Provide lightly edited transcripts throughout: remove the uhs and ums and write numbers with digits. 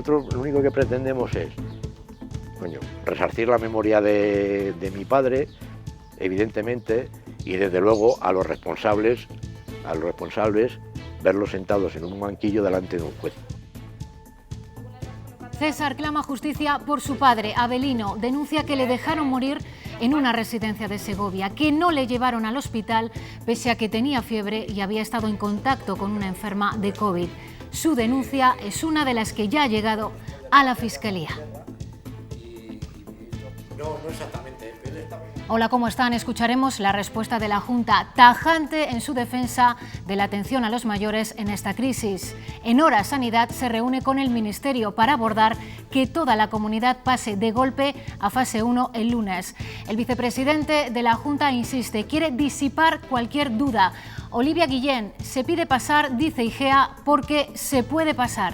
nosotros lo único que pretendemos es, resarcir la memoria de mi padre, evidentemente, y desde luego a los responsables verlos sentados en un banquillo delante de un juez. César clama justicia por su padre, Avelino. Denuncia que le dejaron morir en una residencia de Segovia, que no le llevaron al hospital pese a que tenía fiebre y había estado en contacto con una enferma de COVID. Su denuncia es una de las que ya ha llegado a la Fiscalía. No exactamente. Hola, ¿cómo están? Escucharemos la respuesta de la Junta, tajante en su defensa de la atención a los mayores en esta crisis. En Hora Sanidad se reúne con el Ministerio para abordar que toda la comunidad pase de golpe a fase 1 el lunes. El vicepresidente de la Junta insiste, quiere disipar cualquier duda. Olivia Guillén se pide pasar, dice Igea, porque se puede pasar.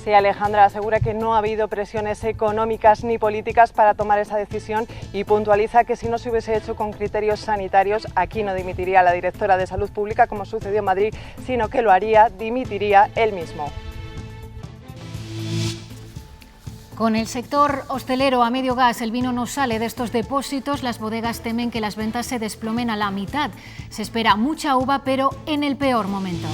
Sí, Alejandra asegura que no ha habido presiones económicas ni políticas para tomar esa decisión y puntualiza que si no se hubiese hecho con criterios sanitarios, aquí no dimitiría la directora de Salud Pública como sucedió en Madrid, sino que lo haría, dimitiría él mismo. Con el sector hostelero a medio gas, el vino no sale de estos depósitos. Las bodegas temen que las ventas se desplomen a la mitad. Se espera mucha uva, pero en el peor momento.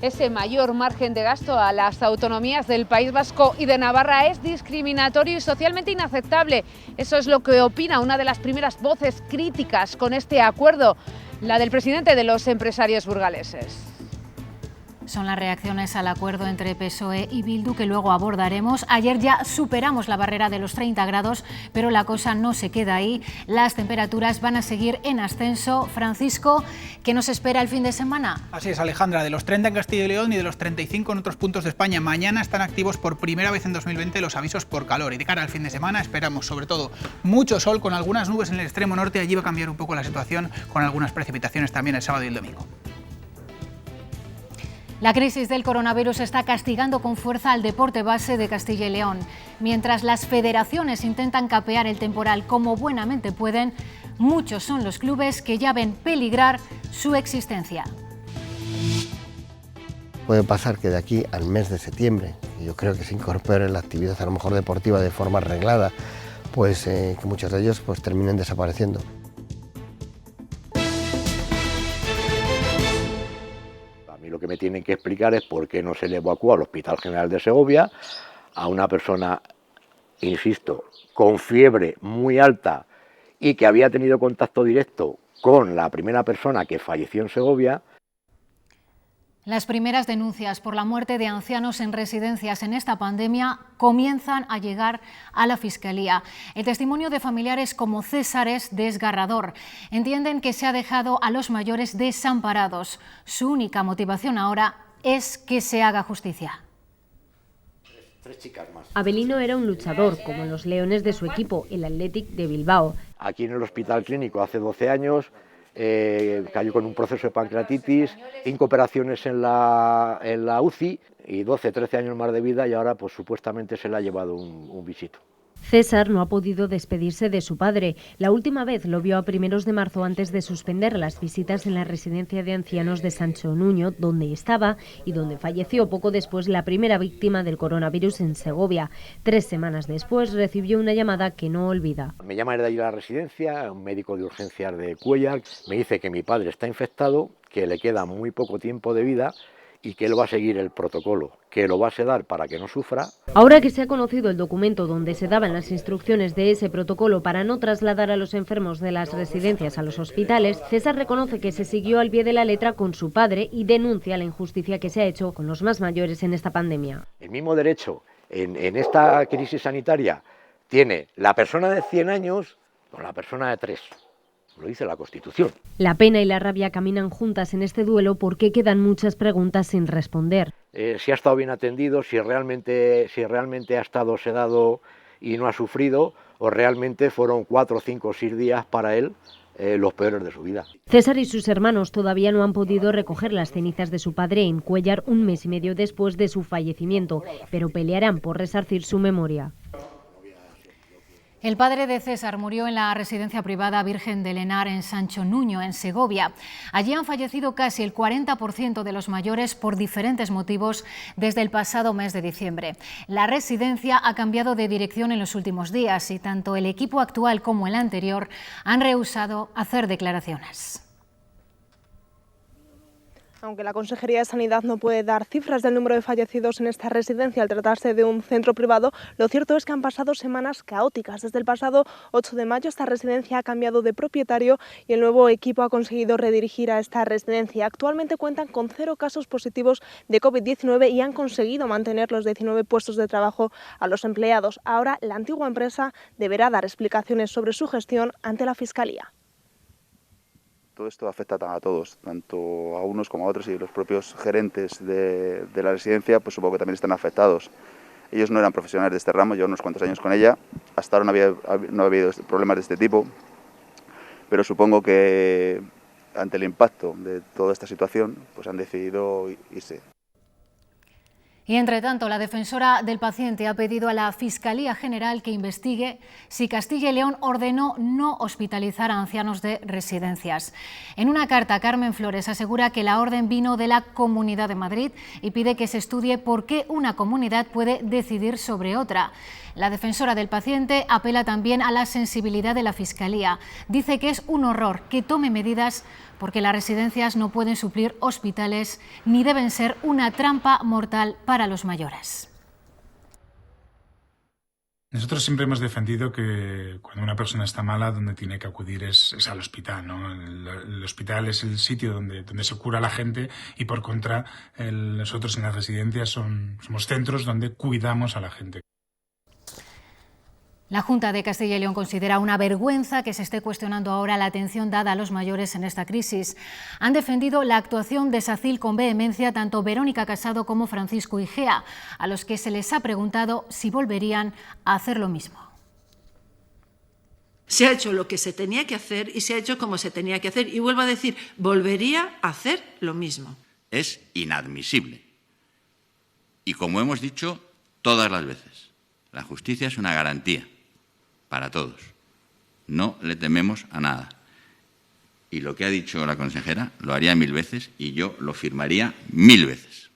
Ese mayor margen de gasto a las autonomías del País Vasco y de Navarra es discriminatorio y socialmente inaceptable. Eso es lo que opina una de las primeras voces críticas con este acuerdo, la del presidente de los empresarios burgaleses. Son las reacciones al acuerdo entre PSOE y Bildu que luego abordaremos. Ayer ya superamos la barrera de los 30 grados, pero la cosa no se queda ahí. Las temperaturas van a seguir en ascenso. Francisco, ¿qué nos espera el fin de semana? Así es, Alejandra, de los 30 en Castilla y León y de los 35 en otros puntos de España. Mañana están activos por primera vez en 2020 los avisos por calor y de cara al fin de semana esperamos sobre todo mucho sol con algunas nubes en el extremo norte. Allí va a cambiar un poco la situación con algunas precipitaciones también el sábado y el domingo. La crisis del coronavirus está castigando con fuerza al deporte base de Castilla y León. Mientras las federaciones intentan capear el temporal como buenamente pueden, muchos son los clubes que ya ven peligrar su existencia. Puede pasar que de aquí al mes de septiembre, yo creo que se incorpore la actividad a lo mejor deportiva de forma reglada, pues que muchos de ellos pues terminen desapareciendo. Lo que me tienen que explicar es por qué no se le evacuó al Hospital General de Segovia a una persona, insisto, con fiebre muy alta y que había tenido contacto directo con la primera persona que falleció en Segovia. Las primeras denuncias por la muerte de ancianos en residencias en esta pandemia comienzan a llegar a la Fiscalía. El testimonio de familiares como César es desgarrador. Entienden que se ha dejado a los mayores desamparados. Su única motivación ahora es que se haga justicia. Tres chicas más. Avelino era un luchador, como los leones de su equipo, el Athletic de Bilbao. Aquí en el Hospital Clínico hace 12 años... cayó con un proceso de pancreatitis, 5 operaciones en la UCI y 12-13 años más de vida y ahora pues supuestamente se le ha llevado un bichito. César no ha podido despedirse de su padre. La última vez lo vio a primeros de marzo antes de suspender las visitas en la residencia de ancianos de Sancho Nuño, donde estaba y donde falleció poco después la primera víctima del coronavirus en Segovia. 3 semanas después recibió una llamada que no olvida. Me llama de allí a la residencia, un médico de urgencias de Cuéllar, me dice que mi padre está infectado, que le queda muy poco tiempo de vida y que él va a seguir el protocolo, que lo va a sedar para que no sufra. Ahora que se ha conocido el documento donde se daban las instrucciones de ese protocolo para no trasladar a los enfermos de las residencias a los hospitales, César reconoce que se siguió al pie de la letra con su padre y denuncia la injusticia que se ha hecho con los más mayores en esta pandemia. El mismo derecho en esta crisis sanitaria tiene la persona de 100 años con la persona de 3. Lo dice la Constitución. La pena y la rabia caminan juntas en este duelo porque quedan muchas preguntas sin responder. Si ha estado bien atendido, si realmente ha estado sedado y no ha sufrido, o realmente fueron 4, 5 o 6 días para él los peores de su vida. César y sus hermanos todavía no han podido recoger las cenizas de su padre en Cuéllar 1 mes y medio después de su fallecimiento, pero pelearán por resarcir su memoria. El padre de César murió en la residencia privada Virgen del Henar en Sancho Nuño, en Segovia. Allí han fallecido casi el 40% de los mayores por diferentes motivos desde el pasado mes de diciembre. La residencia ha cambiado de dirección en los últimos días y tanto el equipo actual como el anterior han rehusado hacer declaraciones. Aunque la Consejería de Sanidad no puede dar cifras del número de fallecidos en esta residencia al tratarse de un centro privado, lo cierto es que han pasado semanas caóticas. Desde el pasado 8 de mayo esta residencia ha cambiado de propietario y el nuevo equipo ha conseguido redirigir a esta residencia. Actualmente cuentan con 0 casos positivos de COVID-19 y han conseguido mantener los 19 puestos de trabajo a los empleados. Ahora la antigua empresa deberá dar explicaciones sobre su gestión ante la Fiscalía. Todo esto afecta a todos, tanto a unos como a otros, y los propios gerentes de la residencia pues supongo que también están afectados. Ellos no eran profesionales de este ramo, llevo unos cuantos años con ella, hasta ahora no ha habido problemas de este tipo, pero supongo que ante el impacto de toda esta situación pues han decidido irse. Y entre tanto, la defensora del paciente ha pedido a la Fiscalía General que investigue si Castilla y León ordenó no hospitalizar a ancianos de residencias. En una carta, Carmen Flores asegura que la orden vino de la Comunidad de Madrid y pide que se estudie por qué una comunidad puede decidir sobre otra. La defensora del paciente apela también a la sensibilidad de la Fiscalía. Dice que es un horror que tome medidas porque las residencias no pueden suplir hospitales ni deben ser una trampa mortal para los mayores. Nosotros siempre hemos defendido que cuando una persona está mala, donde tiene que acudir es al hospital, ¿no? El hospital es el sitio donde se cura a la gente y por contra nosotros en las residencias somos centros donde cuidamos a la gente. La Junta de Castilla y León considera una vergüenza que se esté cuestionando ahora la atención dada a los mayores en esta crisis. Han defendido la actuación de SACIL con vehemencia tanto Verónica Casado como Francisco Igea, a los que se les ha preguntado si volverían a hacer lo mismo. Se ha hecho lo que se tenía que hacer y se ha hecho como se tenía que hacer. Y vuelvo a decir, volvería a hacer lo mismo. Es inadmisible. Y como hemos dicho todas las veces, la justicia es una garantía para todos. No le tememos a nada. Y lo que ha dicho la consejera lo haría 1000 veces y yo lo firmaría 1000 veces.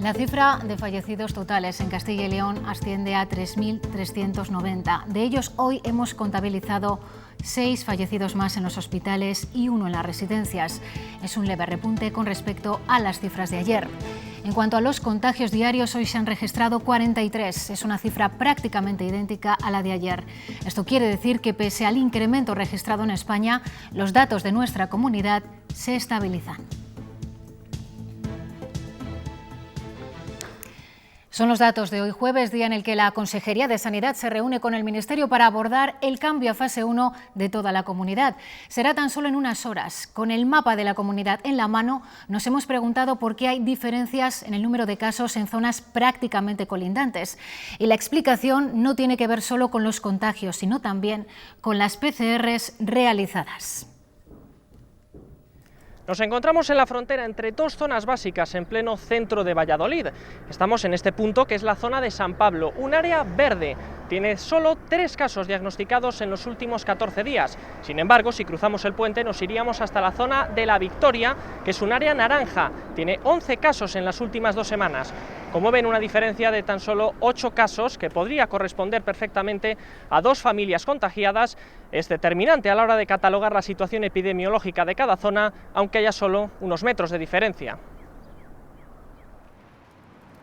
La cifra de fallecidos totales en Castilla y León asciende a 3.390. De ellos, hoy hemos contabilizado 6 fallecidos más en los hospitales y 1 en las residencias. Es un leve repunte con respecto a las cifras de ayer. En cuanto a los contagios diarios, hoy se han registrado 43. Es una cifra prácticamente idéntica a la de ayer. Esto quiere decir que pese al incremento registrado en España, los datos de nuestra comunidad se estabilizan. Son los datos de hoy jueves, día en el que la Consejería de Sanidad se reúne con el Ministerio para abordar el cambio a fase 1 de toda la comunidad. Será tan solo en unas horas. Con el mapa de la comunidad en la mano, nos hemos preguntado por qué hay diferencias en el número de casos en zonas prácticamente colindantes. Y la explicación no tiene que ver solo con los contagios, sino también con las PCRs realizadas. Nos encontramos en la frontera entre 2 zonas básicas en pleno centro de Valladolid. Estamos en este punto que es la zona de San Pablo, un área verde. Tiene solo 3 casos diagnosticados en los últimos 14 días. Sin embargo, si cruzamos el puente nos iríamos hasta la zona de La Victoria, que es un área naranja. Tiene 11 casos en las últimas 2 semanas. Como ven, una diferencia de tan solo 8 casos, que podría corresponder perfectamente a 2 familias contagiadas, es determinante a la hora de catalogar la situación epidemiológica de cada zona, aunque haya solo unos metros de diferencia.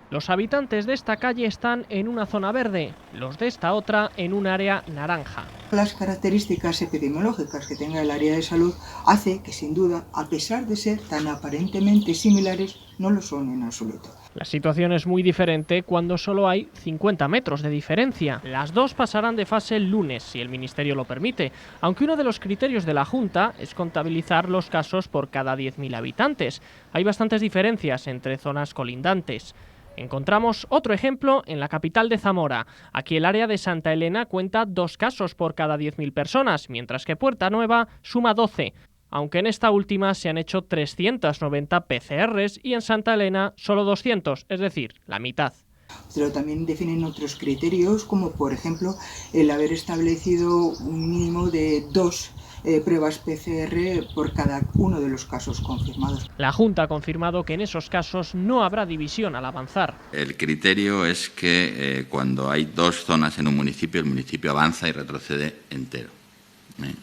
Los habitantes de esta calle están en una zona verde, los de esta otra en un área naranja. Las características epidemiológicas que tenga el área de salud hace que, sin duda, a pesar de ser tan aparentemente similares, no lo son en absoluto. La situación es muy diferente cuando solo hay 50 metros de diferencia. Las 2 pasarán de fase el lunes, si el Ministerio lo permite, aunque uno de los criterios de la Junta es contabilizar los casos por cada 10.000 habitantes. Hay bastantes diferencias entre zonas colindantes. Encontramos otro ejemplo en la capital de Zamora. Aquí el área de Santa Elena cuenta 2 casos por cada 10.000 personas, mientras que Puerta Nueva suma 12. Aunque en esta última se han hecho 390 PCRs y en Santa Elena solo 200, es decir, la mitad. Pero también definen otros criterios, como por ejemplo el haber establecido un mínimo de 2 pruebas PCR por cada uno de los casos confirmados. La Junta ha confirmado que en esos casos no habrá división al avanzar. El criterio es que cuando hay 2 zonas en un municipio, el municipio avanza y retrocede entero.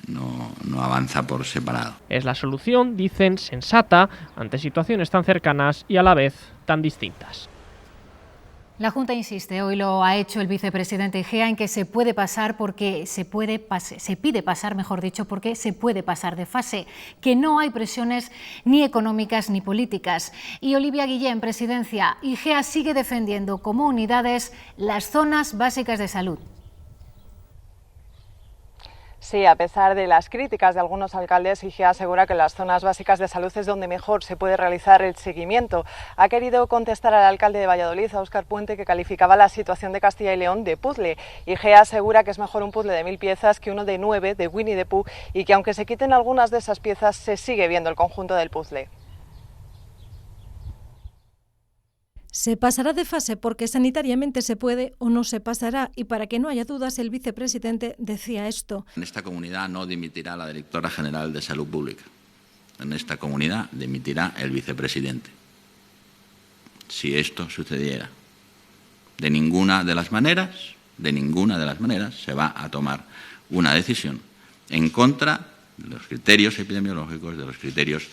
No avanza por separado. Es la solución, dicen, sensata ante situaciones tan cercanas y a la vez tan distintas. La Junta insiste, hoy lo ha hecho el vicepresidente Egea, en que se puede pasar porque se pide pasar, mejor dicho, porque se puede pasar de fase, que no hay presiones ni económicas ni políticas. Y Olivia Guillén, presidencia, Egea sigue defendiendo como unidades las zonas básicas de salud. Sí, a pesar de las críticas de algunos alcaldes, Egea asegura que en las zonas básicas de salud es donde mejor se puede realizar el seguimiento. Ha querido contestar al alcalde de Valladolid, a Óscar Puente, que calificaba la situación de Castilla y León de puzzle. Egea asegura que es mejor un puzzle de 1000 piezas que uno de 9 de Winnie the Pooh, y que aunque se quiten algunas de esas piezas, se sigue viendo el conjunto del puzzle. Se pasará de fase porque sanitariamente se puede o no se pasará, y para que no haya dudas el vicepresidente decía esto. En esta comunidad no dimitirá la directora general de Salud Pública. En esta comunidad dimitirá el vicepresidente. Si esto sucediera. De ninguna de las maneras se va a tomar una decisión en contra de los criterios epidemiológicos, de los criterios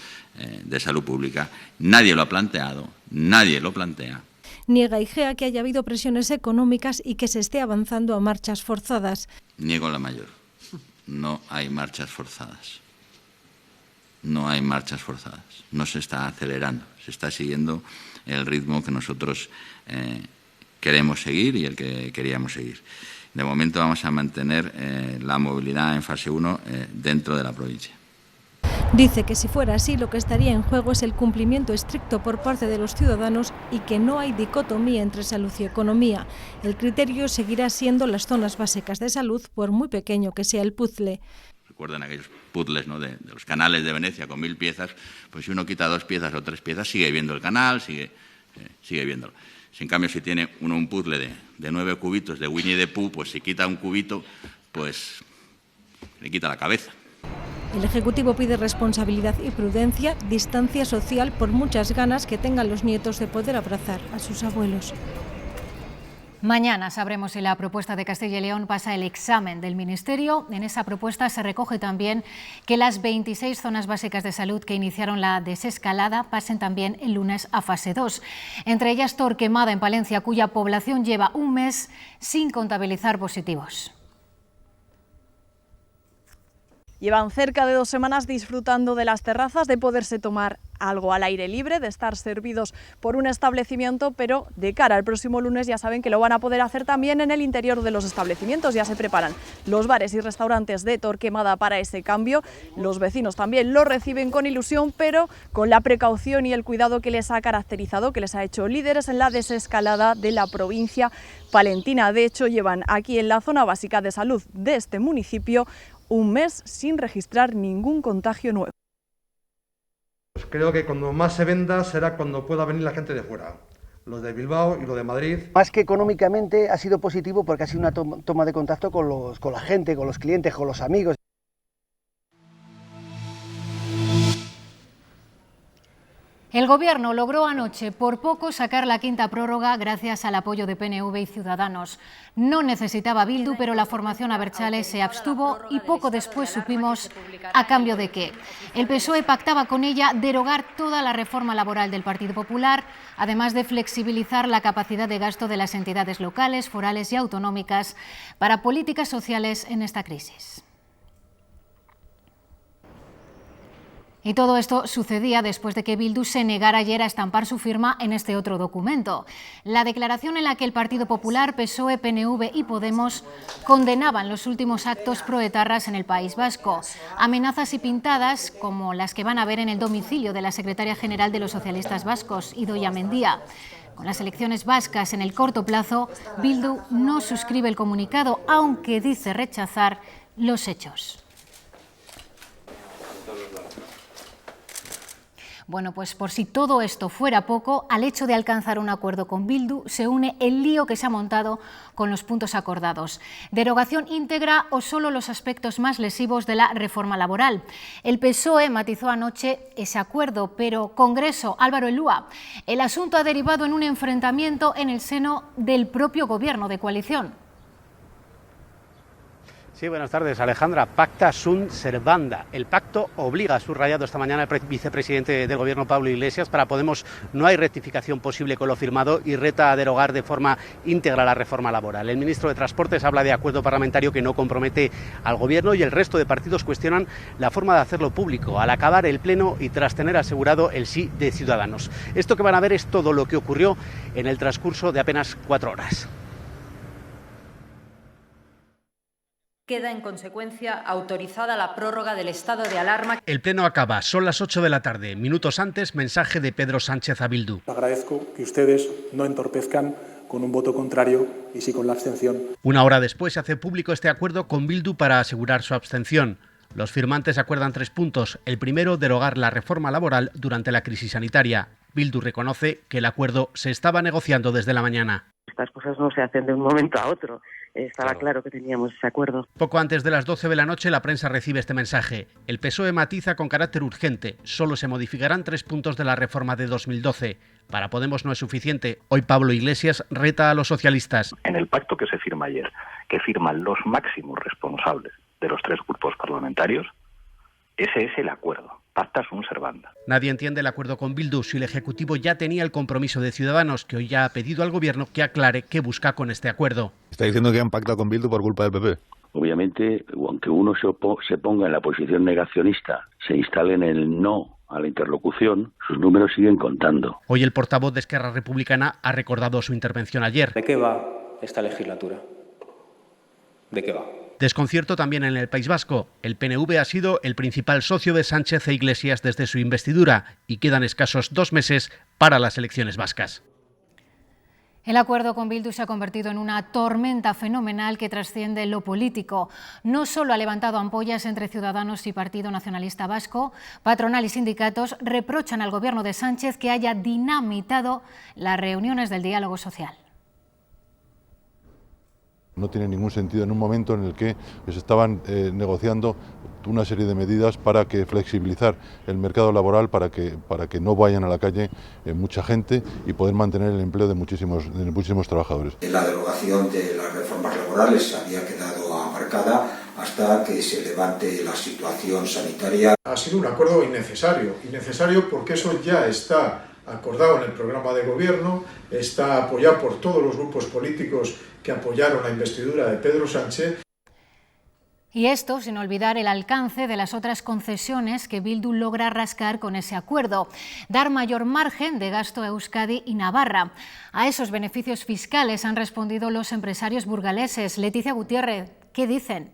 de salud pública. Nadie lo ha planteado, nadie lo plantea. Niega Egea que haya habido presiones económicas y que se esté avanzando a marchas forzadas. Niego la mayor. No hay marchas forzadas. No hay marchas forzadas. No se está acelerando. Se está siguiendo el ritmo que nosotros queremos seguir y el que queríamos seguir. De momento vamos a mantener la movilidad en fase 1 dentro de la provincia. Dice que si fuera así, lo que estaría en juego es el cumplimiento estricto por parte de los ciudadanos y que no hay dicotomía entre salud y economía. El criterio seguirá siendo las zonas básicas de salud, por muy pequeño que sea el puzzle. Recuerden aquellos puzzles, ¿no?, de los canales de Venecia con 1000 piezas, pues si uno quita 2 piezas o 3 piezas, sigue viendo el canal, sigue viéndolo. Si en cambio si tiene uno un puzzle de 9 cubitos de Winnie the Pooh, pues si quita un cubito, pues le quita la cabeza. El Ejecutivo pide responsabilidad y prudencia, distancia social, por muchas ganas que tengan los nietos de poder abrazar a sus abuelos. Mañana sabremos si la propuesta de Castilla y León pasa el examen del Ministerio. En esa propuesta se recoge también que las 26 zonas básicas de salud que iniciaron la desescalada pasen también el lunes a fase 2. Entre ellas Torquemada, en Palencia, cuya población lleva un mes sin contabilizar positivos. Llevan cerca de 2 semanas disfrutando de las terrazas, de poderse tomar algo al aire libre, de estar servidos por un establecimiento, pero de cara al próximo lunes ya saben que lo van a poder hacer también en el interior de los establecimientos. Ya se preparan los bares y restaurantes de Torquemada para ese cambio. Los vecinos también lo reciben con ilusión, pero con la precaución y el cuidado que les ha caracterizado, que les ha hecho líderes en la desescalada de la provincia palentina. De hecho, llevan aquí en la zona básica de salud de este municipio un mes sin registrar ningún contagio nuevo. Pues creo que cuando más se venda será cuando pueda venir la gente de fuera, los de Bilbao y los de Madrid. Más que económicamente ha sido positivo porque ha sido una toma de contacto con la gente, con los clientes, con los amigos. El Gobierno logró anoche por poco sacar la quinta prórroga gracias al apoyo de PNV y Ciudadanos. No necesitaba Bildu, pero la formación abertzale se abstuvo y poco después supimos a cambio de qué. El PSOE pactaba con ella derogar toda la reforma laboral del Partido Popular, además de flexibilizar la capacidad de gasto de las entidades locales, forales y autonómicas para políticas sociales en esta crisis. Y todo esto sucedía después de que Bildu se negara ayer a estampar su firma en este otro documento. La declaración en la que el Partido Popular, PSOE, PNV y Podemos condenaban los últimos actos proetarras en el País Vasco. Amenazas y pintadas como las que van a ver en el domicilio de la secretaria general de los socialistas vascos, Idoia Mendia. Con las elecciones vascas en el corto plazo, Bildu no suscribe el comunicado, aunque dice rechazar los hechos. Bueno, pues por si todo esto fuera poco, al hecho de alcanzar un acuerdo con Bildu se une el lío que se ha montado con los puntos acordados. Derogación íntegra o solo los aspectos más lesivos de la reforma laboral. El PSOE matizó anoche ese acuerdo, pero Congreso, Álvaro Elúa, el asunto ha derivado en un enfrentamiento en el seno del propio gobierno de coalición. Sí, buenas tardes, Alejandra. Pacta sunt servanda. El pacto obliga, ha subrayado esta mañana el vicepresidente del Gobierno, Pablo Iglesias. Para Podemos no hay rectificación posible con lo firmado y reta a derogar de forma íntegra la reforma laboral. El ministro de Transportes habla de acuerdo parlamentario que no compromete al Gobierno y el resto de partidos cuestionan la forma de hacerlo público, al acabar el pleno y tras tener asegurado el sí de Ciudadanos. Esto que van a ver es todo lo que ocurrió en el transcurso de apenas 4 horas. Queda, en consecuencia, autorizada la prórroga del estado de alarma. El pleno acaba, son las 8 de la tarde. Minutos antes, mensaje de Pedro Sánchez a Bildu. Agradezco que ustedes no entorpezcan con un voto contrario y sí con la abstención. Una hora después se hace público este acuerdo con Bildu para asegurar su abstención. Los firmantes acuerdan 3 puntos. El primero, derogar la reforma laboral durante la crisis sanitaria. Bildu reconoce que el acuerdo se estaba negociando desde la mañana. Estas cosas no se hacen de un momento a otro. Estaba claro que teníamos ese acuerdo. Poco antes de las 12 de la noche la prensa recibe este mensaje. El PSOE matiza con carácter urgente. Solo se modificarán 3 puntos de la reforma de 2012. Para Podemos no es suficiente. Hoy Pablo Iglesias reta a los socialistas. En el pacto que se firma ayer, que firman los máximos responsables de los 3 grupos parlamentarios, ese es el acuerdo. Pacta sunt servanda. Nadie entiende el acuerdo con Bildu si el Ejecutivo ya tenía el compromiso de Ciudadanos, que hoy ya ha pedido al Gobierno que aclare qué busca con este acuerdo. Está diciendo que han pactado con Bildu por culpa del PP. Obviamente, aunque uno se ponga en la posición negacionista, se instale en el no a la interlocución, sus números siguen contando. Hoy el portavoz de Esquerra Republicana ha recordado su intervención ayer. ¿De qué va esta legislatura? ¿De qué va? Desconcierto también en el País Vasco. El PNV ha sido el principal socio de Sánchez e Iglesias desde su investidura y quedan escasos 2 meses para las elecciones vascas. El acuerdo con Bildu se ha convertido en una tormenta fenomenal que trasciende lo político. No solo ha levantado ampollas entre Ciudadanos y Partido Nacionalista Vasco, patronal y sindicatos reprochan al Gobierno de Sánchez que haya dinamitado las reuniones del diálogo social. No tiene ningún sentido en un momento en el que se estaban negociando una serie de medidas para que flexibilizar el mercado laboral para que no vayan a la calle mucha gente y poder mantener el empleo de muchísimos trabajadores. La derogación de las reformas laborales había quedado aparcada hasta que se levante la situación sanitaria. Ha sido un acuerdo innecesario porque eso ya está acordado en el programa de gobierno, está apoyado por todos los grupos políticos que apoyaron la investidura de Pedro Sánchez. Y esto sin olvidar el alcance de las otras concesiones que Bildu logra rascar con ese acuerdo. Dar mayor margen de gasto a Euskadi y Navarra. A esos beneficios fiscales han respondido los empresarios burgaleses. Leticia Gutiérrez, ¿qué dicen?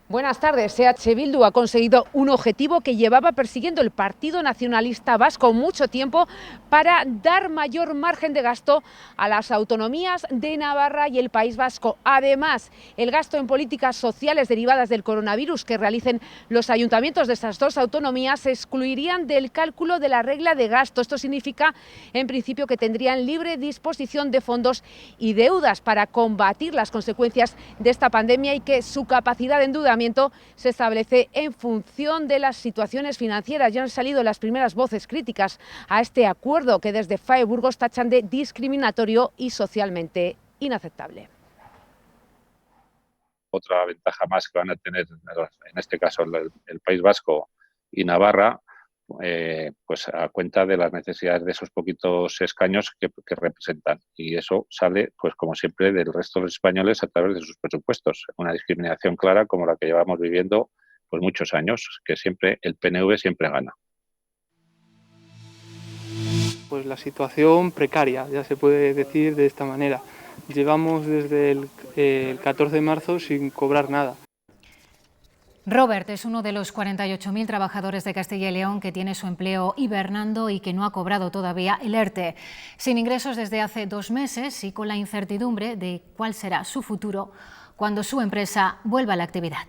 Buenas tardes. EH Bildu ha conseguido un objetivo que llevaba persiguiendo el Partido Nacionalista Vasco mucho tiempo para dar mayor margen de gasto a las autonomías de Navarra y el País Vasco. Además, el gasto en políticas sociales derivadas del coronavirus que realicen los ayuntamientos de estas 2 autonomías se excluirían del cálculo de la regla de gasto. Esto significa, en principio, que tendrían libre disposición de fondos y deudas para combatir las consecuencias de esta pandemia y que su capacidad de endeudamiento se establece en función de las situaciones financieras. Ya han salido las primeras voces críticas a este acuerdo que desde FAE Burgos tachan de discriminatorio y socialmente inaceptable. Otra ventaja más que van a tener, en este caso el País Vasco y Navarra, pues a cuenta de las necesidades de esos poquitos escaños que representan. Y eso sale, pues como siempre, del resto de los españoles a través de sus presupuestos. Una discriminación clara como la que llevamos viviendo pues muchos años, que siempre el PNV siempre gana. Pues la situación precaria, ya se puede decir de esta manera. Llevamos desde el 14 de marzo sin cobrar nada. Robert es uno de los 48.000 trabajadores de Castilla y León que tiene su empleo hibernando y que no ha cobrado todavía el ERTE. Sin ingresos desde hace 2 meses y con la incertidumbre de cuál será su futuro cuando su empresa vuelva a la actividad.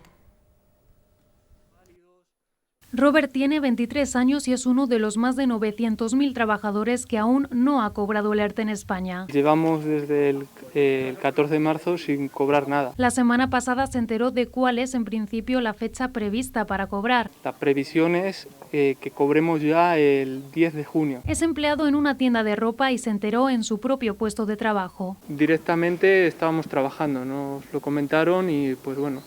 Robert tiene 23 años y es uno de los más de 900.000 trabajadores que aún no ha cobrado el ERTE en España. Llevamos desde el 14 de marzo sin cobrar nada. La semana pasada se enteró de cuál es en principio la fecha prevista para cobrar. La previsión es que cobremos ya el 10 de junio. Es empleado en una tienda de ropa y se enteró en su propio puesto de trabajo. Directamente estábamos trabajando, nos lo comentaron y pues bueno,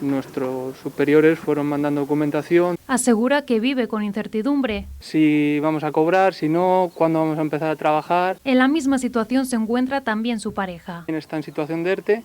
nuestros superiores fueron mandando documentación. Asegura que vive con incertidumbre. Si vamos a cobrar, si no, cuándo vamos a empezar a trabajar. En la misma situación se encuentra también su pareja. Está en situación de ERTE,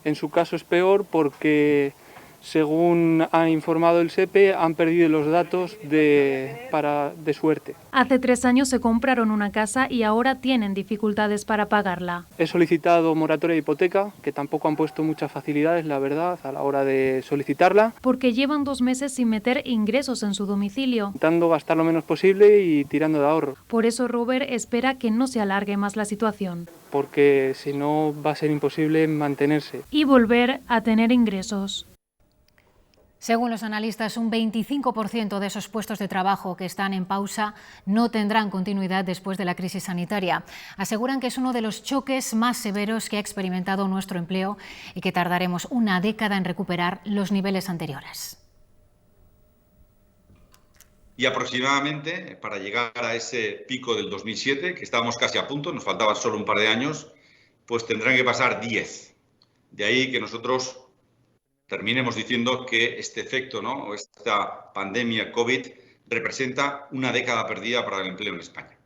en su caso es peor porque, según ha informado el SEPE, han perdido los datos de suerte. Hace 3 años se compraron una casa y ahora tienen dificultades para pagarla. He solicitado moratoria de hipoteca, que tampoco han puesto muchas facilidades, la verdad, a la hora de solicitarla. Porque llevan 2 meses sin meter ingresos en su domicilio. Intentando gastar lo menos posible y tirando de ahorro. Por eso Robert espera que no se alargue más la situación. Porque si no va a ser imposible mantenerse. Y volver a tener ingresos. Según los analistas, un 25% de esos puestos de trabajo que están en pausa no tendrán continuidad después de la crisis sanitaria. Aseguran que es uno de los choques más severos que ha experimentado nuestro empleo y que tardaremos una década en recuperar los niveles anteriores. Y aproximadamente, para llegar a ese pico del 2007, que estábamos casi a punto, nos faltaban solo un par de años, pues tendrán que pasar 10. De ahí que nosotros terminemos diciendo que este efecto, ¿no?, o esta pandemia COVID representa una década perdida para el empleo en España.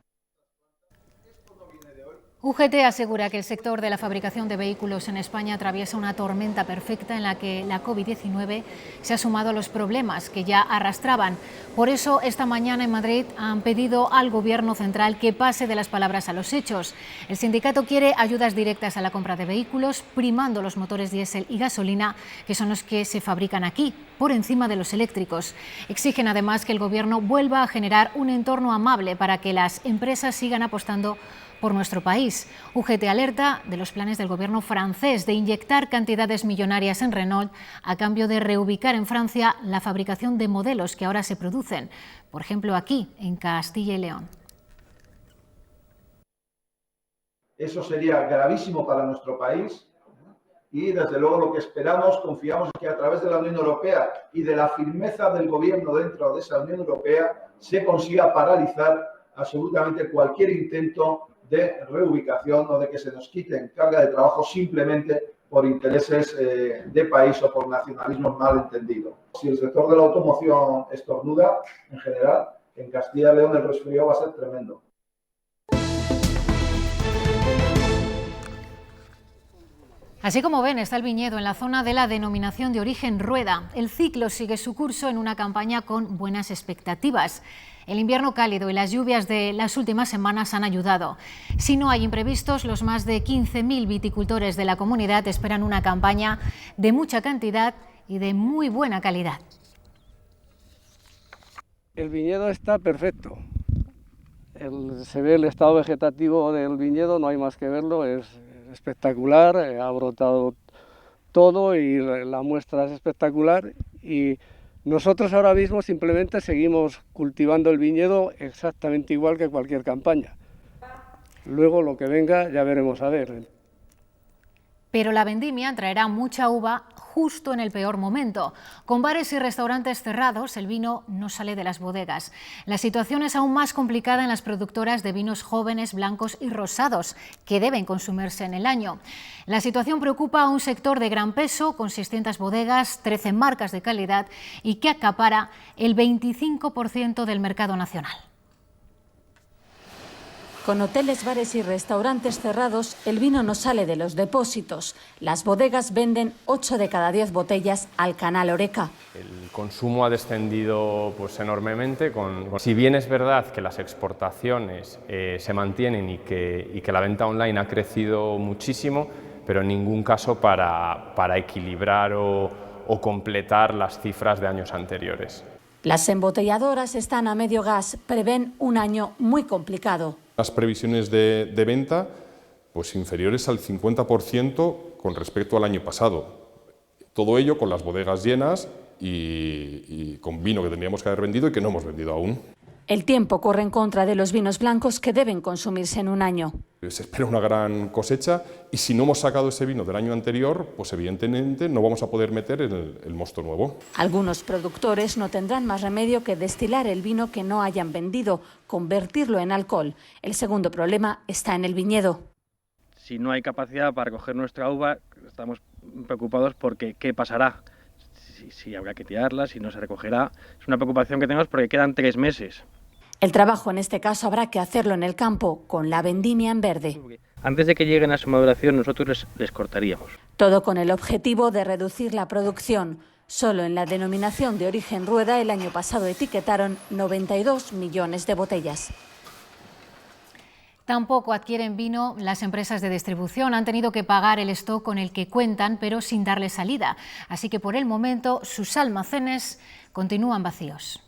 UGT asegura que el sector de la fabricación de vehículos en España atraviesa una tormenta perfecta en la que la COVID-19 se ha sumado a los problemas que ya arrastraban. Por eso, esta mañana en Madrid han pedido al Gobierno central que pase de las palabras a los hechos. El sindicato quiere ayudas directas a la compra de vehículos, primando los motores diésel y gasolina, que son los que se fabrican aquí, por encima de los eléctricos. Exigen además que el Gobierno vuelva a generar un entorno amable para que las empresas sigan apostando por nuestro país. UGT alerta de los planes del gobierno francés de inyectar cantidades millonarias en Renault a cambio de reubicar en Francia la fabricación de modelos que ahora se producen, por ejemplo aquí, en Castilla y León. Eso sería gravísimo para nuestro país y desde luego lo que esperamos, confiamos que a través de la Unión Europea y de la firmeza del gobierno dentro de esa Unión Europea se consiga paralizar absolutamente cualquier intento de reubicación o de que se nos quiten carga de trabajo simplemente por intereses de país o por nacionalismos mal entendidos. Si el sector de la automoción estornuda, en general, en Castilla y León el resfriado va a ser tremendo. Así como ven, está el viñedo en la zona de la denominación de origen Rueda. El ciclo sigue su curso en una campaña con buenas expectativas. El invierno cálido y las lluvias de las últimas semanas han ayudado. Si no hay imprevistos, los más de 15.000 viticultores de la comunidad esperan una campaña de mucha cantidad y de muy buena calidad. El viñedo está perfecto. Se ve el estado vegetativo del viñedo, no hay más que verlo, es espectacular, ha brotado todo y la muestra es espectacular y nosotros ahora mismo simplemente seguimos cultivando el viñedo exactamente igual que cualquier campaña. Luego lo que venga ya veremos a ver. Pero la vendimia traerá mucha uva justo en el peor momento. Con bares y restaurantes cerrados, el vino no sale de las bodegas. La situación es aún más complicada en las productoras de vinos jóvenes, blancos y rosados, que deben consumirse en el año. La situación preocupa a un sector de gran peso, con 600 bodegas, 13 marcas de calidad y que acapara el 25% del mercado nacional. Con hoteles, bares y restaurantes cerrados, el vino no sale de los depósitos. Las bodegas venden 8 de cada 10 botellas al canal Horeca. El consumo ha descendido pues, enormemente. Si bien es verdad que las exportaciones se mantienen y que la venta online ha crecido muchísimo, pero en ningún caso para equilibrar o completar las cifras de años anteriores. Las embotelladoras están a medio gas, prevén un año muy complicado. Las previsiones de venta pues inferiores al 50% con respecto al año pasado. Todo ello con las bodegas llenas y con vino que tendríamos que haber vendido y que no hemos vendido aún. El tiempo corre en contra de los vinos blancos que deben consumirse en un año. Se espera una gran cosecha y si no hemos sacado ese vino del año anterior, pues evidentemente no vamos a poder meter el mosto nuevo. Algunos productores no tendrán más remedio que destilar el vino que no hayan vendido, convertirlo en alcohol. El segundo problema está en el viñedo. Si no hay capacidad para recoger nuestra uva, estamos preocupados porque ¿qué pasará? Si habrá que tirarla, si no se recogerá. Es una preocupación que tenemos porque quedan 3 meses. El trabajo en este caso habrá que hacerlo en el campo, con la vendimia en verde. Antes de que lleguen a su maduración, nosotros les cortaríamos. Todo con el objetivo de reducir la producción. Solo en la denominación de origen Rueda el año pasado etiquetaron 92 millones de botellas. Tampoco adquieren vino las empresas de distribución. Han tenido que pagar el stock con el que cuentan, pero sin darle salida. Así que por el momento sus almacenes continúan vacíos.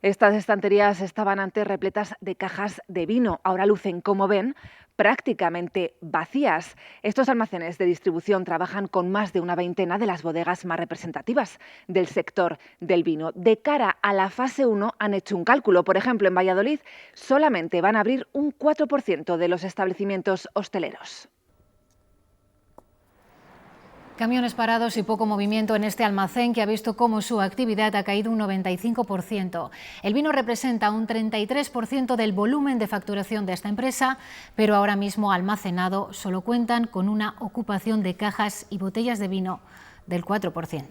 Estas estanterías estaban antes repletas de cajas de vino. Ahora lucen, como ven, prácticamente vacías. Estos almacenes de distribución trabajan con más de una veintena de las bodegas más representativas del sector del vino. De cara a la fase 1 han hecho un cálculo. Por ejemplo, en Valladolid solamente van a abrir un 4% de los establecimientos hosteleros. Camiones parados y poco movimiento en este almacén que ha visto cómo su actividad ha caído un 95%. El vino representa un 33% del volumen de facturación de esta empresa, pero ahora mismo almacenado solo cuentan con una ocupación de cajas y botellas de vino del 4%.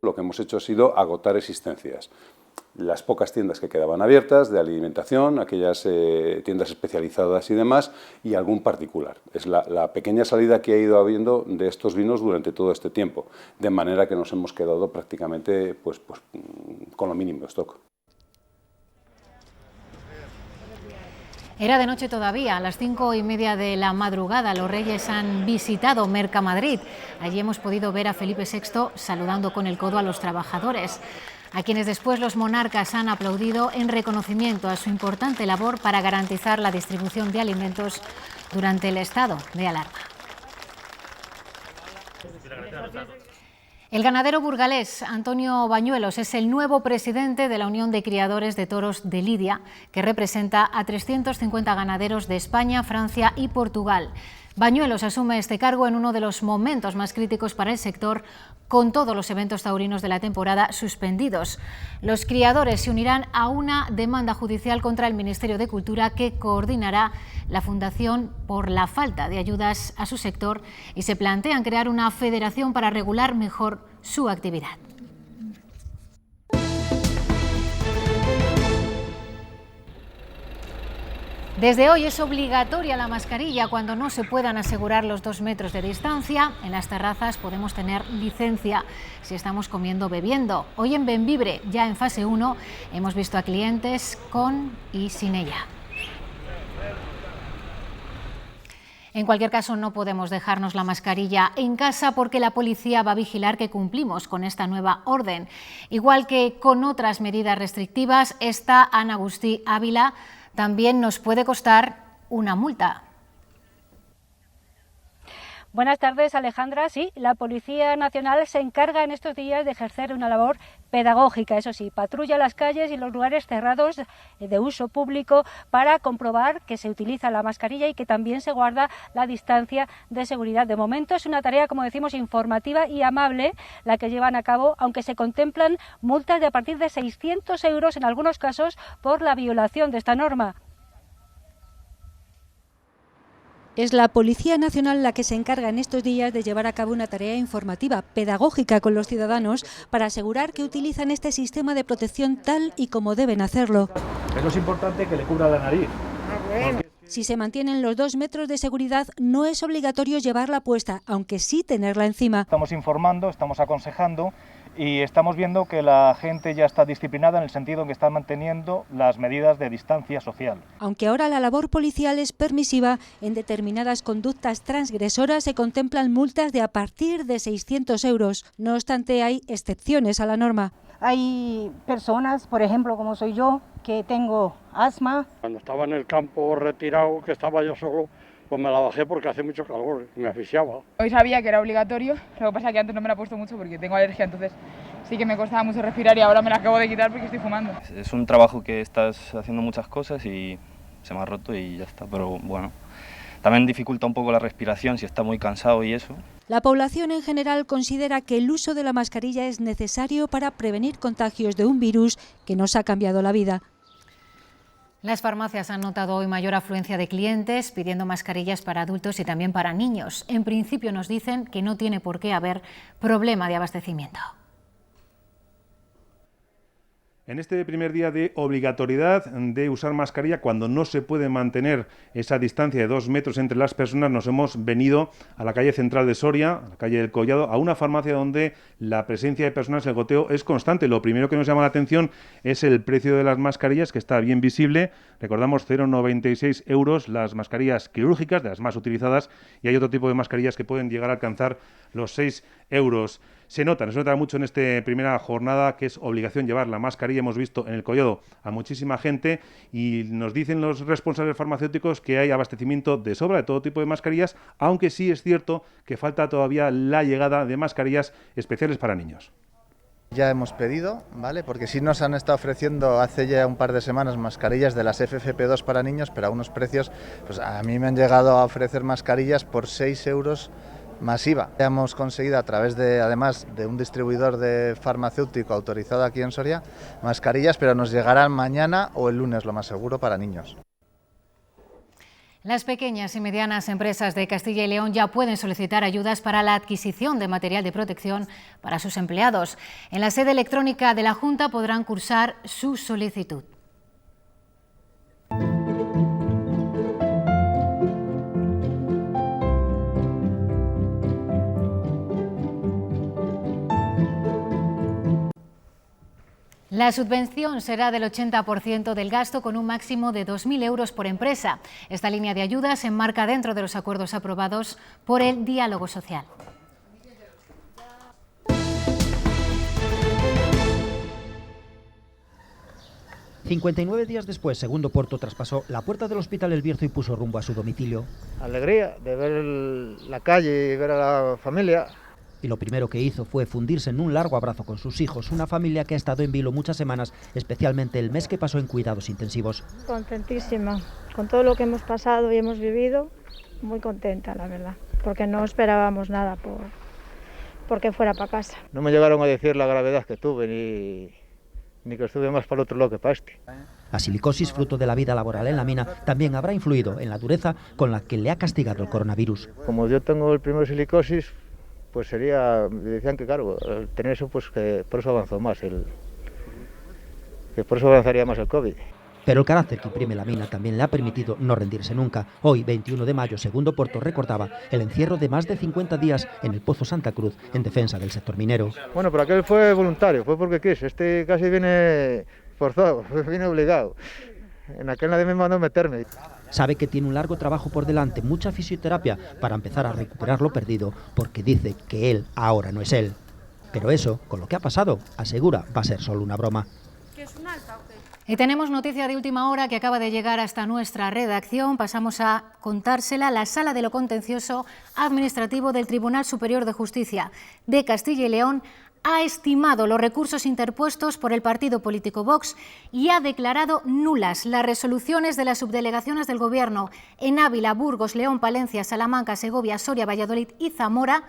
Lo que hemos hecho ha sido agotar existencias. Las pocas tiendas que quedaban abiertas de alimentación, aquellas tiendas especializadas y demás, y algún particular. Es la pequeña salida que ha ido habiendo de estos vinos durante todo este tiempo, de manera que nos hemos quedado prácticamente pues, con lo mínimo de stock. Era de noche todavía, a las 5:30 de la madrugada los Reyes han visitado Mercamadrid. Allí hemos podido ver a Felipe VI saludando con el codo a los trabajadores, a quienes después los monarcas han aplaudido en reconocimiento a su importante labor para garantizar la distribución de alimentos durante el estado de alarma. El ganadero burgalés Antonio Bañuelos es el nuevo presidente de la Unión de Criadores de Toros de Lidia, que representa a 350 ganaderos de España, Francia y Portugal. Bañuelos asume este cargo en uno de los momentos más críticos para el sector, con todos los eventos taurinos de la temporada suspendidos. Los criadores se unirán a una demanda judicial contra el Ministerio de Cultura que coordinará la Fundación por la falta de ayudas a su sector y se plantean crear una federación para regular mejor su actividad. Desde hoy es obligatoria la mascarilla cuando no se puedan asegurar los 2 metros de distancia. En las terrazas podemos tener licencia si estamos comiendo o bebiendo. Hoy en Benvibre, ya en fase 1, hemos visto a clientes con y sin ella. En cualquier caso, no podemos dejarnos la mascarilla en casa porque la policía va a vigilar que cumplimos con esta nueva orden. Igual que con otras medidas restrictivas, esta, Ana Agustí Ávila, también nos puede costar una multa. Buenas tardes, Alejandra. Sí, la Policía Nacional se encarga en estos días de ejercer una labor pedagógica, eso sí, patrulla las calles y los lugares cerrados de uso público para comprobar que se utiliza la mascarilla y que también se guarda la distancia de seguridad. De momento es una tarea, como decimos, informativa y amable la que llevan a cabo, aunque se contemplan multas de a partir de 600 euros en algunos casos por la violación de esta norma. Es la Policía Nacional la que se encarga en estos días de llevar a cabo una tarea informativa, pedagógica con los ciudadanos para asegurar que utilizan este sistema de protección tal y como deben hacerlo. Es importante que le cubra la nariz. Si se mantienen los 2 metros de seguridad, no es obligatorio llevarla puesta, aunque sí tenerla encima. Estamos informando, estamos aconsejando y estamos viendo que la gente ya está disciplinada en el sentido en que está manteniendo las medidas de distancia social. Aunque ahora la labor policial es permisiva, en determinadas conductas transgresoras se contemplan multas de a partir de 600 euros. No obstante, hay excepciones a la norma. Hay personas, por ejemplo, como soy yo, que tengo asma. Cuando estaba en el campo retirado, que estaba yo solo, Pues me la bajé porque hace mucho calor, me asfixiaba. Hoy sabía que era obligatorio, lo que pasa es que antes no me la he puesto mucho porque tengo alergia, entonces sí que me costaba mucho respirar y ahora me la acabo de quitar porque estoy fumando. Es un trabajo que estás haciendo muchas cosas y se me ha roto y ya está, pero bueno. También dificulta un poco la respiración si está muy cansado y eso. La población en general considera que el uso de la mascarilla es necesario para prevenir contagios de un virus que nos ha cambiado la vida. Las farmacias han notado hoy mayor afluencia de clientes pidiendo mascarillas para adultos y también para niños. En principio nos dicen que no tiene por qué haber problema de abastecimiento. En este primer día de obligatoriedad de usar mascarilla, cuando no se puede mantener esa distancia de 2 metros entre las personas, nos hemos venido a la calle central de Soria, a la calle del Collado, a una farmacia donde la presencia de personas, el goteo es constante. Lo primero que nos llama la atención es el precio de las mascarillas, que está bien visible. Recordamos, 0,96 € las mascarillas quirúrgicas, de las más utilizadas, y hay otro tipo de mascarillas que pueden llegar a alcanzar los 6 €. Se nota mucho en esta primera jornada que es obligación llevar la mascarilla. Hemos visto en el Collado a muchísima gente y nos dicen los responsables farmacéuticos que hay abastecimiento de sobra de todo tipo de mascarillas, aunque sí es cierto que falta todavía la llegada de mascarillas especiales para niños. Ya hemos pedido, ¿vale? Porque sí nos han estado ofreciendo hace ya un par de semanas mascarillas de las FFP2 para niños, pero a unos precios, pues a mí me han llegado a ofrecer mascarillas por 6 € más IVA. Hemos conseguido a través de, además de un distribuidor de farmacéutico autorizado aquí en Soria, mascarillas, pero nos llegarán mañana o el lunes, lo más seguro, para niños. Las pequeñas y medianas empresas de Castilla y León ya pueden solicitar ayudas para la adquisición de material de protección para sus empleados. En la sede electrónica de la Junta podrán cursar su solicitud. La subvención será del 80% del gasto con un máximo de 2.000 € por empresa. Esta línea de ayuda se enmarca dentro de los acuerdos aprobados por el diálogo social. ...59 días después, Segundo Porto traspasó la puerta del Hospital El Bierzo y puso rumbo a su domicilio. Alegría de ver la calle y ver a la familia. Y lo primero que hizo fue fundirse en un largo abrazo con sus hijos, una familia que ha estado en vilo muchas semanas, especialmente el mes que pasó en cuidados intensivos. Contentísima, con todo lo que hemos pasado y hemos vivido, muy contenta, la verdad, porque no esperábamos nada porque fuera para casa. No me llegaron a decir la gravedad que tuve, ni que estuve más para el otro lado que para este. La silicosis, fruto de la vida laboral en la mina, también habrá influido en la dureza con la que le ha castigado el coronavirus. Como yo tengo el primer silicosis, pues decían que claro, al tener eso, pues que por eso avanzó más, que por eso avanzaría más el COVID. Pero el carácter que imprime la mina también le ha permitido no rendirse nunca. Hoy, 21 de mayo, Segundo Porto recordaba el encierro de más de 50 días en el Pozo Santa Cruz en defensa del sector minero. Bueno, pero aquel fue voluntario, fue porque quise. Este casi viene forzado, viene obligado. En aquel nadie me mandó meterme. Sabe que tiene un largo trabajo por delante, mucha fisioterapia para empezar a recuperar lo perdido, porque dice que él ahora no es él. Pero eso, con lo que ha pasado, asegura, va a ser solo una broma. Y tenemos noticia de última hora que acaba de llegar hasta nuestra redacción. Pasamos a contársela. La Sala de lo Contencioso Administrativo del Tribunal Superior de Justicia de Castilla y León ha estimado los recursos interpuestos por el partido político Vox y ha declarado nulas las resoluciones de las subdelegaciones del Gobierno en Ávila, Burgos, León, Palencia, Salamanca, Segovia, Soria, Valladolid y Zamora,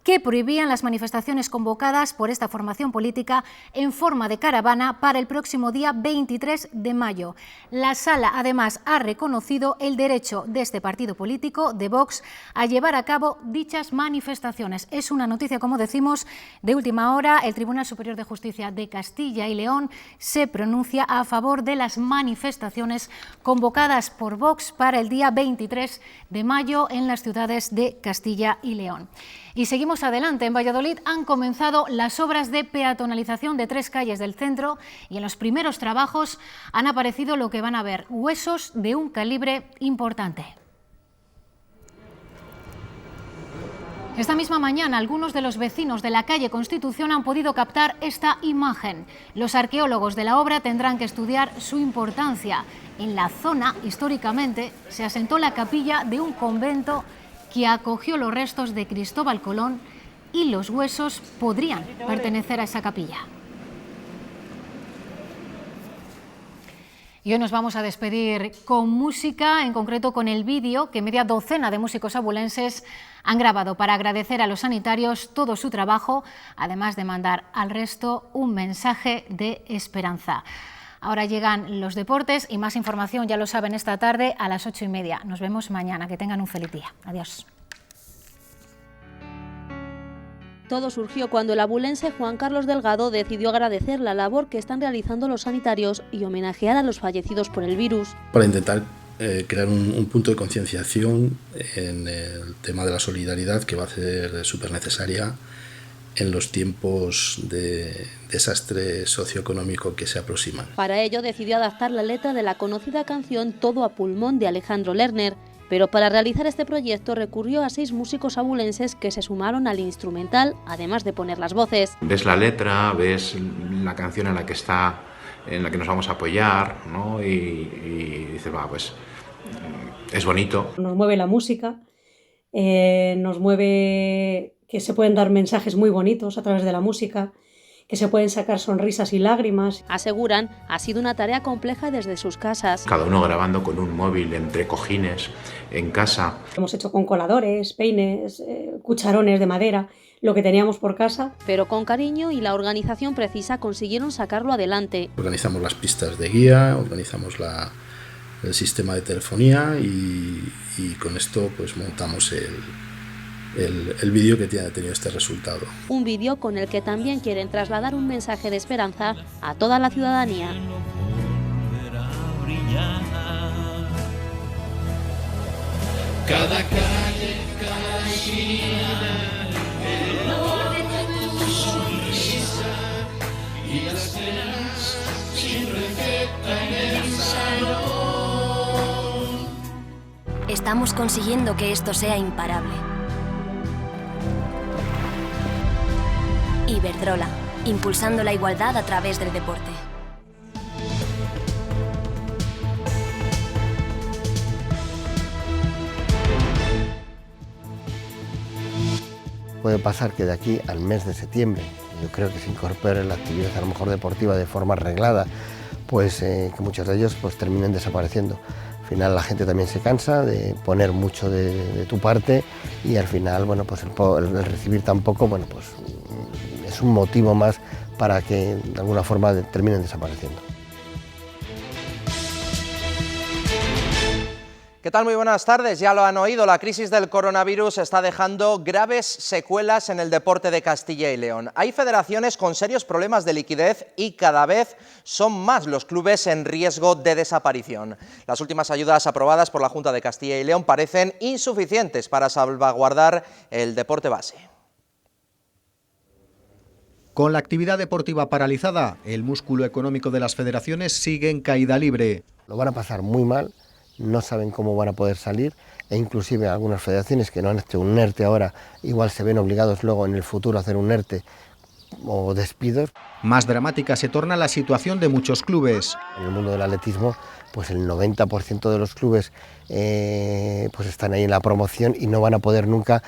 que prohibían las manifestaciones convocadas por esta formación política en forma de caravana para el próximo día 23 de mayo. La Sala, además, ha reconocido el derecho de este partido político, de Vox, a llevar a cabo dichas manifestaciones. Es una noticia, como decimos, de última hora. El Tribunal Superior de Justicia de Castilla y León se pronuncia a favor de las manifestaciones convocadas por Vox para el día 23 de mayo en las ciudades de Castilla y León. Y seguimos adelante. En Valladolid han comenzado las obras de peatonalización de 3 calles del centro y en los primeros trabajos han aparecido lo que van a ver, huesos de un calibre importante. Esta misma mañana, algunos de los vecinos de la calle Constitución han podido captar esta imagen. Los arqueólogos de la obra tendrán que estudiar su importancia. En la zona, históricamente, se asentó la capilla de un convento que acogió los restos de Cristóbal Colón y los huesos podrían pertenecer a esa capilla. Y hoy nos vamos a despedir con música, en concreto con el vídeo que media docena de músicos abulenses han grabado para agradecer a los sanitarios todo su trabajo, además de mandar al resto un mensaje de esperanza. Ahora llegan los deportes y más información, ya lo saben, esta tarde a las 8:30. Nos vemos mañana. Que tengan un feliz día. Adiós. Todo surgió cuando el abulense Juan Carlos Delgado decidió agradecer la labor que están realizando los sanitarios y homenajear a los fallecidos por el virus. Para intentar crear un punto de concienciación en el tema de la solidaridad, que va a ser súper necesaria en los tiempos de desastre socioeconómico que se aproximan. Para ello decidió adaptar la letra de la conocida canción Todo a pulmón de Alejandro Lerner. Pero para realizar este proyecto recurrió a 6 músicos abulenses que se sumaron al instrumental, además de poner las voces. Ves la letra, ves la canción en la que nos vamos a apoyar, ¿no? y dices, va, pues es bonito. Nos mueve la música, nos mueve que se pueden dar mensajes muy bonitos a través de la música, que se pueden sacar sonrisas y lágrimas. Aseguran, ha sido una tarea compleja desde sus casas. Cada uno grabando con un móvil entre cojines en casa. Hemos hecho con coladores, peines, cucharones de madera, lo que teníamos por casa. Pero con cariño y la organización precisa consiguieron sacarlo adelante. Organizamos las pistas de guía, organizamos el sistema de telefonía y con esto pues montamos el vídeo que ha tenido este resultado. Un vídeo con el que también quieren trasladar un mensaje de esperanza a toda la ciudadanía. Cada calle, cada esquina, el olor de tu sonrisa y las cenas sin receta en el salón. Estamos consiguiendo que esto sea imparable. Iberdrola, impulsando la igualdad a través del deporte. Puede pasar que de aquí al mes de septiembre, yo creo que se incorpore la actividad a lo mejor deportiva de forma reglada, pues que muchos de ellos pues terminen desapareciendo. Al final la gente también se cansa de poner mucho de tu parte y al final, bueno, pues el recibir tan poco, bueno, pues es un motivo más para que de alguna forma terminen desapareciendo. ¿Qué tal? Muy buenas tardes. Ya lo han oído, la crisis del coronavirus está dejando graves secuelas en el deporte de Castilla y León. Hay federaciones con serios problemas de liquidez y cada vez son más los clubes en riesgo de desaparición. Las últimas ayudas aprobadas por la Junta de Castilla y León parecen insuficientes para salvaguardar el deporte base. Con la actividad deportiva paralizada, el músculo económico de las federaciones sigue en caída libre. Lo van a pasar muy mal, no saben cómo van a poder salir e inclusive algunas federaciones que no han hecho un ERTE ahora igual se ven obligados luego en el futuro a hacer un ERTE o despidos. Más dramática se torna la situación de muchos clubes. En el mundo del atletismo, pues el 90% de los clubes pues están ahí en la promoción y no van a poder nunca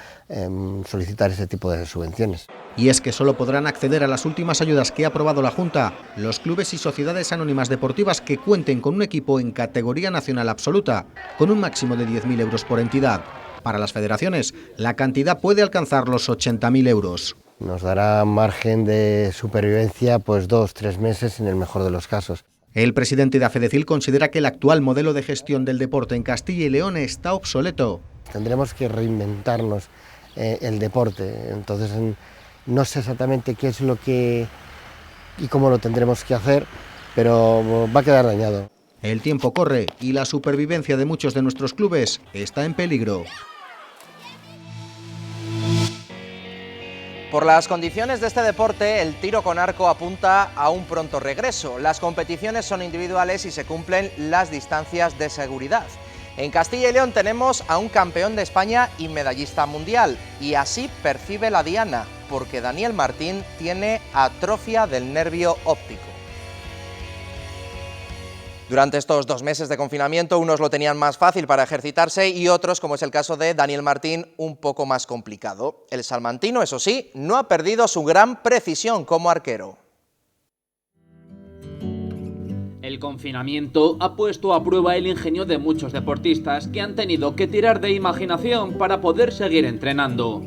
solicitar ese tipo de subvenciones. Y es que solo podrán acceder a las últimas ayudas que ha aprobado la Junta los clubes y sociedades anónimas deportivas que cuenten con un equipo en categoría nacional absoluta, con un máximo de 10.000 euros por entidad. Para las federaciones, la cantidad puede alcanzar los 80.000 euros. Nos dará margen de supervivencia pues 2-3 meses en el mejor de los casos. El presidente de AFEDECIL considera que el actual modelo de gestión del deporte en Castilla y León está obsoleto. Tendremos que reinventarnos el deporte, entonces no sé exactamente qué es lo que y cómo lo tendremos que hacer, pero va a quedar dañado. El tiempo corre y la supervivencia de muchos de nuestros clubes está en peligro. Por las condiciones de este deporte, el tiro con arco apunta a un pronto regreso. Las competiciones son individuales y se cumplen las distancias de seguridad. En Castilla y León tenemos a un campeón de España y medallista mundial, y así percibe la diana, porque Daniel Martín tiene atrofia del nervio óptico. Durante estos 2 meses de confinamiento, unos lo tenían más fácil para ejercitarse y otros, como es el caso de Daniel Martín, un poco más complicado. El salmantino, eso sí, no ha perdido su gran precisión como arquero. El confinamiento ha puesto a prueba el ingenio de muchos deportistas que han tenido que tirar de imaginación para poder seguir entrenando.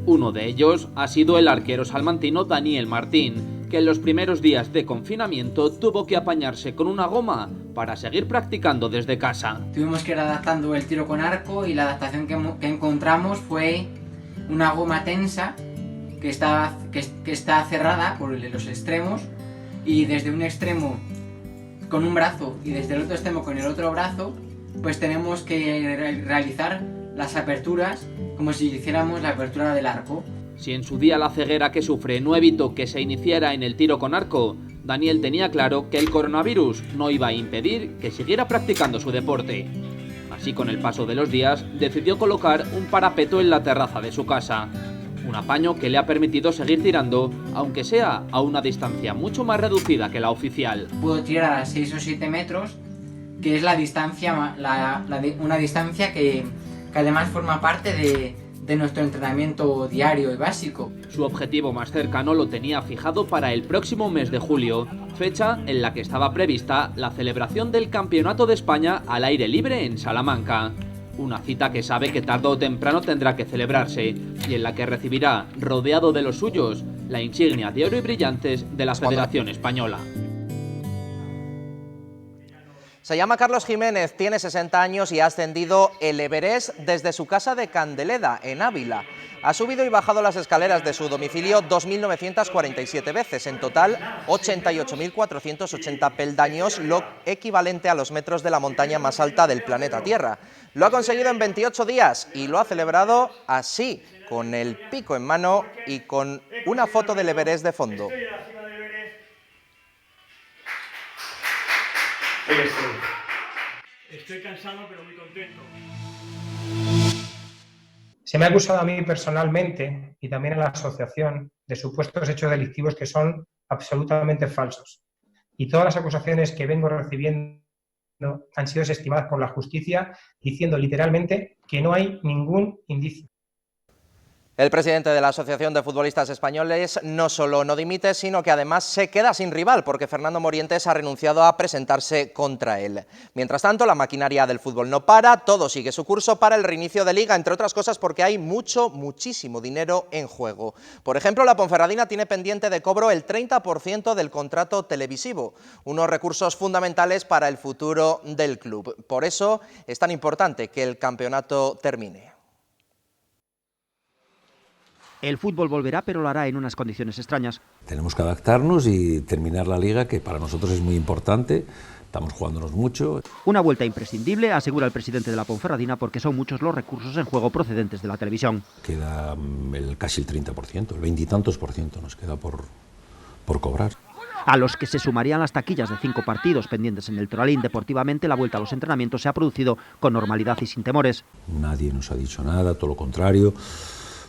Uno de ellos ha sido el arquero salmantino Daniel Martín, que en los primeros días de confinamiento tuvo que apañarse con una goma para seguir practicando desde casa. Tuvimos que ir adaptando el tiro con arco y la adaptación que encontramos fue una goma tensa que está cerrada por los extremos, y desde un extremo con un brazo y desde el otro extremo con el otro brazo, pues tenemos que realizar las aperturas como si hiciéramos la apertura del arco. Si en su día la ceguera que sufre no evitó que se iniciara en el tiro con arco, Daniel tenía claro que el coronavirus no iba a impedir que siguiera practicando su deporte. Así, con el paso de los días, decidió colocar un parapeto en la terraza de su casa. Un apaño que le ha permitido seguir tirando, aunque sea a una distancia mucho más reducida que la oficial. Puedo tirar a 6 o 7 metros, que es la distancia, una distancia que además forma parte de nuestro entrenamiento diario y básico. Su objetivo más cercano lo tenía fijado para el próximo mes de julio, fecha en la que estaba prevista la celebración del Campeonato de España al aire libre en Salamanca. Una cita que sabe que tarde o temprano tendrá que celebrarse y en la que recibirá, rodeado de los suyos, la insignia de oro y brillantes de la Federación Española. Se llama Carlos Jiménez, tiene 60 años y ha ascendido el Everest desde su casa de Candeleda, en Ávila. Ha subido y bajado las escaleras de su domicilio 2.947 veces, en total 88.480 peldaños, lo equivalente a los metros de la montaña más alta del planeta Tierra. Lo ha conseguido en 28 días y lo ha celebrado así, con el pico en mano y con una foto del Everest de fondo. Estoy cansado pero muy contento. Se me ha acusado a mí personalmente y también a la asociación de supuestos hechos delictivos que son absolutamente falsos. Y todas las acusaciones que vengo recibiendo han sido desestimadas por la justicia, diciendo literalmente que no hay ningún indicio. El presidente de la Asociación de Futbolistas Españoles no solo no dimite, sino que además se queda sin rival, porque Fernando Morientes ha renunciado a presentarse contra él. Mientras tanto, la maquinaria del fútbol no para, todo sigue su curso para el reinicio de Liga, entre otras cosas porque hay muchísimo dinero en juego. Por ejemplo, la Ponferradina tiene pendiente de cobro el 30% del contrato televisivo, unos recursos fundamentales para el futuro del club. Por eso es tan importante que el campeonato termine. El fútbol volverá, pero lo hará en unas condiciones extrañas. Tenemos que adaptarnos y terminar la Liga, que para nosotros es muy importante. Estamos jugándonos mucho. Una vuelta imprescindible, asegura el presidente de la Ponferradina, porque son muchos los recursos en juego procedentes de la televisión. Queda casi el 30%, el 20 y tantos % nos queda por cobrar. A los que se sumarían las taquillas de 5 partidos pendientes en el Toralín. Deportivamente, la vuelta a los entrenamientos se ha producido con normalidad y sin temores. Nadie nos ha dicho nada, todo lo contrario.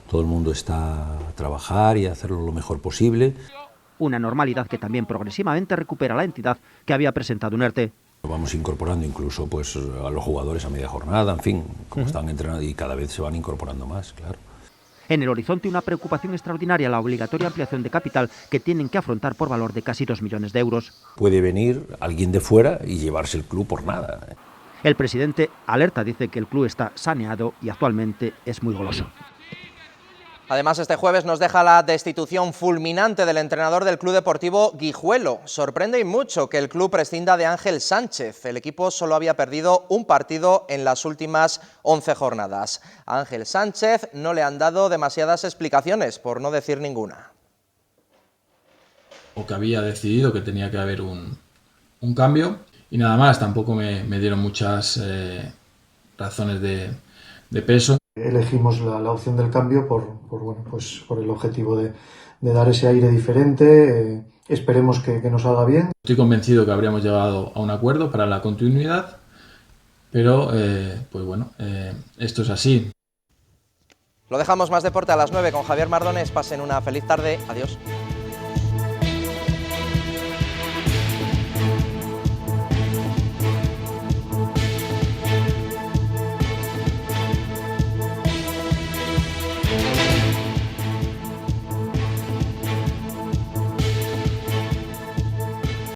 Todo el mundo está a trabajar y a hacerlo lo mejor posible. Una normalidad que también progresivamente recupera la entidad que había presentado un ERTE. Vamos incorporando incluso pues, a los jugadores a media jornada, en fin, como están entrenando, y cada vez se van incorporando más, claro. En el horizonte, una preocupación extraordinaria, la obligatoria ampliación de capital que tienen que afrontar por valor de casi 2 millones de euros. Puede venir alguien de fuera y llevarse el club por nada. El presidente alerta, dice que el club está saneado y actualmente es muy goloso. Además, este jueves nos deja la destitución fulminante del entrenador del Club Deportivo Guijuelo. Sorprende y mucho que el club prescinda de Ángel Sánchez. El equipo solo había perdido un partido en las últimas 11 jornadas. A Ángel Sánchez no le han dado demasiadas explicaciones, por no decir ninguna. O que había decidido que tenía que haber un cambio y nada más, tampoco me dieron muchas razones de peso. Elegimos la opción del cambio por el objetivo de dar ese aire diferente. Esperemos que nos salga bien. Estoy convencido que habríamos llegado a un acuerdo para la continuidad, pero pues bueno, esto es así. Lo dejamos, más deporte a las 9 con Javier Mardones. Pasen una feliz tarde. Adiós.